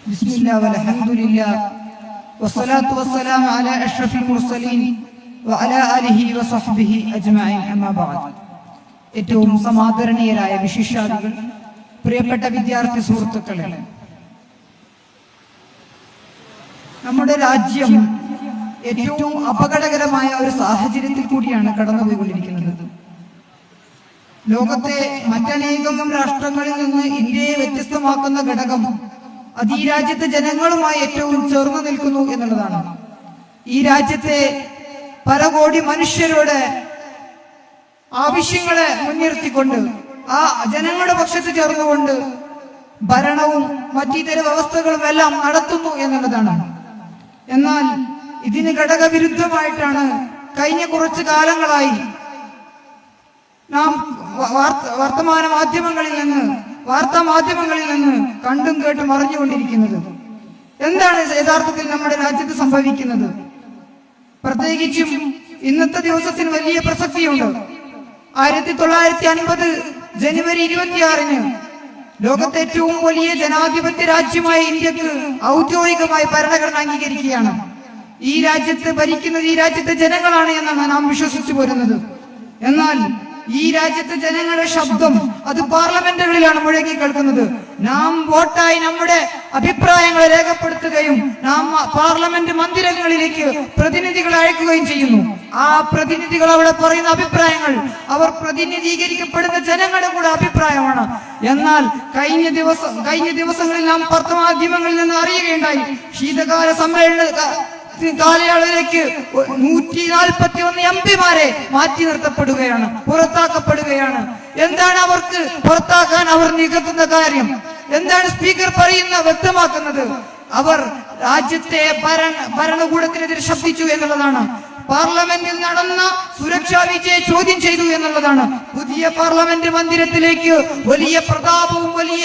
ബിസ്മില്ലാഹി വൽഹംദുലില്ലാഹി വസ്സലാത്തു വസ്സലാമു അലാ അഷ്റഫിൽ മുർസലീൻ വഅലാ ആലിഹി വസഹ്ബിഹി അജ്മഈൻ. അമ്മാ ബഅദ്. ഏറ്റവും സമാദരണീയരായ വിശിഷ്ടാതിഥികൾ, പ്രിയപ്പെട്ട വിദ്യാർത്ഥി സുഹൃത്തുക്കളെ, നമ്മുടെ രാജ്യം ഏറ്റവും അപകടകരമായ ഒരു സാഹചര്യത്തിൽ കൂടിയാണ് കടന്നുപോയിക്കൊണ്ടിരിക്കുന്നത്. ലോകത്തെ മറ്റനേകം രാഷ്ട്രങ്ങളിൽ നിന്ന് ഇന്ത്യയെ വ്യത്യസ്തമാക്കുന്ന ഘടകം അത് ഈ രാജ്യത്തെ ജനങ്ങളുമായി ഏറ്റവും ചേർന്ന് നിൽക്കുന്നു എന്നുള്ളതാണ്. ഈ രാജ്യത്തെ പല കോടി മനുഷ്യരുടെ ആവശ്യങ്ങളെ മുൻനിർത്തിക്കൊണ്ട് ആ ജനങ്ങളുടെ പക്ഷത്ത് ചേർന്നുകൊണ്ട് ഭരണവും മറ്റിതര വ്യവസ്ഥകളും എല്ലാം നടത്തുന്നു എന്നുള്ളതാണ്. എന്നാൽ ഇതിന് ഘടകവിരുദ്ധമായിട്ടാണ് കഴിഞ്ഞ കുറച്ചു കാലങ്ങളായി നാം വാർത്താ മാധ്യമങ്ങളിൽ നിന്ന് കണ്ടും കേട്ടും അറിഞ്ഞുകൊണ്ടിരിക്കുന്നത്. എന്താണ് യഥാർത്ഥത്തിൽ നമ്മുടെ രാജ്യത്ത് സംഭവിക്കുന്നത്? പ്രത്യേകിച്ചും ഇന്നത്തെ ദിവസത്തിന് വലിയ പ്രസക്തിയുണ്ട്. 1950 ജനുവരി 26 ലോകത്തെ ഏറ്റവും വലിയ ജനാധിപത്യ രാജ്യമായ ഇന്ത്യക്ക് ഔദ്യോഗികമായി ഭരണഘടന അംഗീകരിക്കുകയാണ്. ഈ രാജ്യത്ത് ഭരിക്കുന്നത് ഈ രാജ്യത്തെ ജനങ്ങളാണ് എന്നാണ് നാം വിശ്വസിച്ചു പോരുന്നത്. എന്നാൽ ഈ രാജ്യത്തെ ജനങ്ങളുടെ ശബ്ദം അത് പാർലമെന്റുകളിലാണ് മുഴങ്ങി കേൾക്കുന്നത്. നാം വോട്ടായി നമ്മുടെ അഭിപ്രായങ്ങളെ രേഖപ്പെടുത്തുകയും നാം പാർലമെന്റ് മന്ദിരങ്ങളിലേക്ക് പ്രതിനിധികളെ അയക്കുകയും ചെയ്യുന്നു. ആ പ്രതിനിധികൾ അവിടെ പറയുന്ന അഭിപ്രായങ്ങൾ അവർ പ്രതിനിധീകരിക്കപ്പെടുന്ന ജനങ്ങളുടെ കൂടെ അഭിപ്രായമാണ്. എന്നാൽ കഴിഞ്ഞ ദിവസങ്ങളിൽ നാം പത്രമാധ്യമങ്ങളിൽ നിന്ന് അറിയുകയുണ്ടായി, ശീതകാല സമ്മേളന കാലയളവിലേക്ക് 141 എംപിമാരെ മാറ്റി നിർത്തപ്പെടുകയാണ്, പുറത്താക്കപ്പെടുകയാണ്. എന്താണ് അവർക്ക് പുറത്താക്കാൻ അവർ നികത്തുന്ന കാര്യം? എന്താണ് സ്പീക്കർ വ്യക്തമാക്കുന്നത്? അവർ രാജ്യത്തെ ഭരണകൂടത്തിനെതിരെ ശബ്ദിച്ചു എന്നുള്ളതാണ്. പാർലമെന്റിൽ നടന്ന സുരക്ഷാ വീഴ്ചയെ ചോദ്യം ചെയ്തു എന്നുള്ളതാണ്. പുതിയ പാർലമെന്റ് മന്ദിരത്തിലേക്ക് വലിയ പ്രതാപവും വലിയ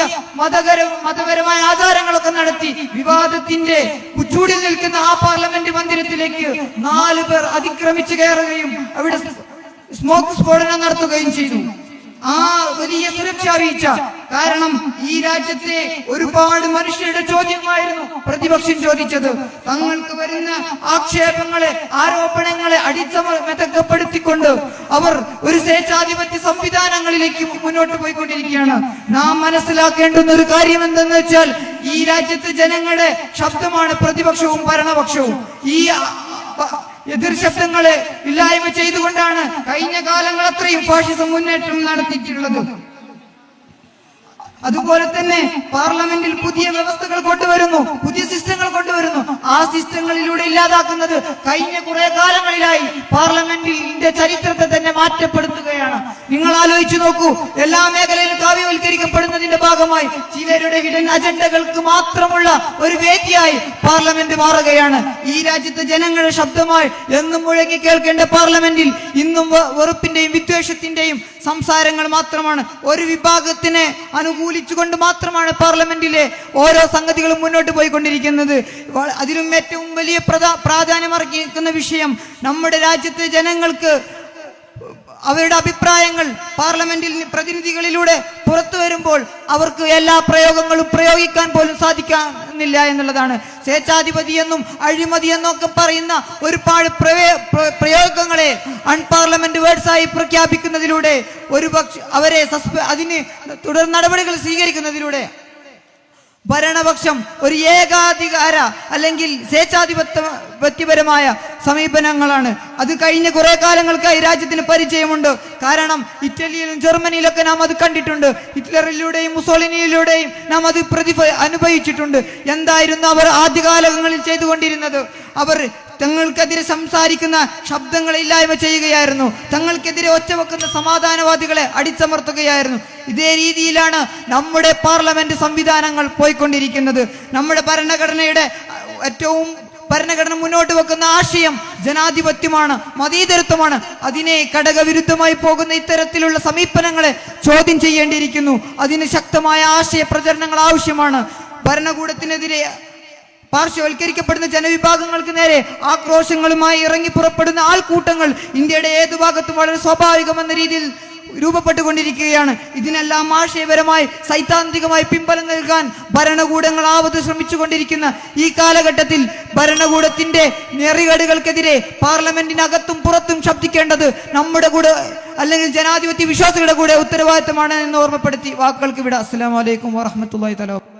മതപരമായ ആചാരങ്ങളൊക്കെ നടത്തി വിവാദത്തിന്റെ ഉച്ചൂടിൽ നിൽക്കുന്ന ആ പാർലമെന്റ് മന്ദിരത്തിലേക്ക് 4 പേർ അതിക്രമിച്ചു കയറുകയും അവിടെ സ്മോക്ക് സ്ഫോടനം നടത്തുകയും ചെയ്തു. ആ വലിയ സുരക്ഷാ വീഴ്ച കാരണം ഈ രാജ്യത്തെ ഒരുപാട് മനുഷ്യരുടെ ചോദ്യമായിരുന്നു പ്രതിപക്ഷം ചോദിച്ചത്. തങ്ങൾക്ക് വരുന്ന ആക്ഷേപങ്ങളെ, ആരോപണങ്ങളെ അടിച്ചമർത്തപ്പെടുത്തിക്കൊണ്ട് അവർ ഒരു സ്വേച്ഛാധിപത്യ സംവിധാനങ്ങളിലേക്ക് മുന്നോട്ട് പോയിക്കൊണ്ടിരിക്കുകയാണ്. നാം മനസ്സിലാക്കേണ്ടുന്ന ഒരു കാര്യം എന്തെന്ന് വെച്ചാൽ, ഈ രാജ്യത്തെ ജനങ്ങളുടെ ശബ്ദമാണ് പ്രതിപക്ഷവും ഭരണപക്ഷവും. ഈ എതിർ ശബ്ദങ്ങളെ ഇല്ലായ്മ ചെയ്തുകൊണ്ടാണ് കഴിഞ്ഞ കാലങ്ങൾ അത്രയും ഫാഷിസം മുന്നേറ്റം നടത്തിയിട്ടുള്ളത്. അതുപോലെ തന്നെ പാർലമെന്റിൽ പുതിയ വ്യവസ്ഥകൾ കൊണ്ടുവരുന്നു, പുതിയ സിസ്റ്റങ്ങൾ കൊണ്ടുവരുന്നു. ആ സിസ്റ്റങ്ങളിലൂടെ ഇല്ലാതാക്കുന്നത് കഴിഞ്ഞ കുറെ കാലങ്ങളിലായി പാർലമെന്റിന്റെ ചരിത്രത്തെ തന്നെ മാറ്റപ്പെടുത്തുകയാണ്. നിങ്ങൾ ആലോചിച്ചു നോക്കൂ, എല്ലാ മേഖലയിലും കാവ്യവൽക്കരിക്കപ്പെടുന്നതിന്റെ ഭാഗമായി ചിലരുടെ ഹിഡൻ അജണ്ടകൾക്ക് മാത്രമുള്ള ഒരു വേദിയായി പാർലമെന്റ് മാറുകയാണ്. ഈ രാജ്യത്തെ ജനങ്ങളുടെ ശബ്ദമായി എന്നും മുഴങ്ങി കേൾക്കേണ്ട പാർലമെന്റിൽ ഇന്നും വെറുപ്പിന്റെയും വിദ്വേഷത്തിന്റെയും സംസാരങ്ങൾ മാത്രമാണ്. ഒരു വിഭാഗത്തിനെ അനുകൂലിച്ചുകൊണ്ട് മാത്രമാണ് പാർലമെന്റിലെ ഓരോ സംഗതികളും മുന്നോട്ട് പോയിക്കൊണ്ടിരിക്കുന്നത്. അതിലും ഏറ്റവും വലിയ പ്രാധാന്യം അർഹിക്കുന്ന വിഷയം, നമ്മുടെ രാജ്യത്തെ ജനങ്ങൾക്ക് അവരുടെ അഭിപ്രായങ്ങൾ പാർലമെന്റിൽ പ്രതിനിധികളിലൂടെ പുറത്തു വരുമ്പോൾ അവർക്ക് എല്ലാ പ്രയോഗങ്ങളും പ്രയോഗിക്കാൻ പോലും സാധിക്കുന്നില്ല എന്നുള്ളതാണ്. സ്വേച്ഛാധിപതി എന്നും അഴിമതി എന്നൊക്കെ പറയുന്ന ഒരുപാട് പ്രയോഗങ്ങളെ അൺപാർലമെന്റ് വേർഡ്സായി പ്രഖ്യാപിക്കുന്നതിലൂടെ അവരെ അതിന് തുടർ നടപടികൾ സ്വീകരിക്കുന്നതിലൂടെ ഭരണപക്ഷം ഒരു ഏകാധികാര അല്ലെങ്കിൽ സ്വേച്ഛാധിപത്യപരമായ സമീപനങ്ങളാണ്. അത് കഴിഞ്ഞ കുറെ കാലങ്ങൾക്കായി രാജ്യത്തിന് പരിചയമുണ്ട്. കാരണം ഇറ്റലിയിലും ജർമ്മനിയിലൊക്കെ നാം അത് കണ്ടിട്ടുണ്ട്. ഹിറ്റ്ലറിലൂടെയും മുസോളിനിയിലൂടെയും നാം അത് അനുഭവിച്ചിട്ടുണ്ട്. എന്തായിരുന്നു അവർ ആദ്യകാലങ്ങളിൽ ചെയ്തുകൊണ്ടിരുന്നത്? അവർ തങ്ങൾക്കെതിരെ സംസാരിക്കുന്ന ശബ്ദങ്ങളെ ഇല്ലായ്മ ചെയ്യുകയായിരുന്നു. തങ്ങൾക്കെതിരെ ഒച്ചവെക്കുന്ന സമാധാനവാദികളെ അടിച്ചമർത്തുകയായിരുന്നു. ഇതേ രീതിയിലാണ് നമ്മുടെ പാർലമെന്റ് സംവിധാനങ്ങൾ പോയിക്കൊണ്ടിരിക്കുന്നത്. നമ്മുടെ ഭരണഘടന മുന്നോട്ട് വെക്കുന്ന ആശയം ജനാധിപത്യമാണ്, മതീതരത്വമാണ്. അതിനെ ഘടകവിരുദ്ധമായി പോകുന്ന ഇത്തരത്തിലുള്ള സമീപനങ്ങളെ ചോദ്യം ചെയ്യേണ്ടിയിരിക്കുന്നു. അതിന് ശക്തമായ ആശയ പ്രചരണങ്ങൾ ആവശ്യമാണ്. ഭരണകൂടത്തിനെതിരെ പാർശ്വവൽക്കരിക്കപ്പെടുന്ന ജനവിഭാഗങ്ങൾക്ക് നേരെ ആക്രോശങ്ങളുമായി ഇറങ്ങി പുറപ്പെടുന്ന ആൾക്കൂട്ടങ്ങൾ ഇന്ത്യയുടെ ഏതു ഭാഗത്തും വളരെ സ്വാഭാവികമെന്ന രീതിയിൽ രൂപപ്പെട്ടുകൊണ്ടിരിക്കുകയാണ്. ഇതിനെല്ലാം ആശയപരമായി സൈദ്ധാന്തികമായി പിൻബലം നൽകാൻ ഭരണകൂടങ്ങൾ ആവത് ശ്രമിച്ചുകൊണ്ടിരിക്കുന്ന ഈ കാലഘട്ടത്തിൽ ഭരണകൂടത്തിന്റെ നെറികേടുകൾക്കെതിരെ പാർലമെന്റിനകത്തും പുറത്തും ശബ്ദിക്കേണ്ടത് നമ്മുടെ കൂടെ അല്ലെങ്കിൽ ജനാധിപത്യ വിശ്വാസികളുടെ കൂടെ ഉത്തരവാദിത്തമാണ് എന്ന് ഓർമ്മപ്പെടുത്തി വാക്കുകൾക്ക് വിടാം. അസ്സലാമു അലൈക്കും വറഹ്മത്തുള്ളാഹി തആല.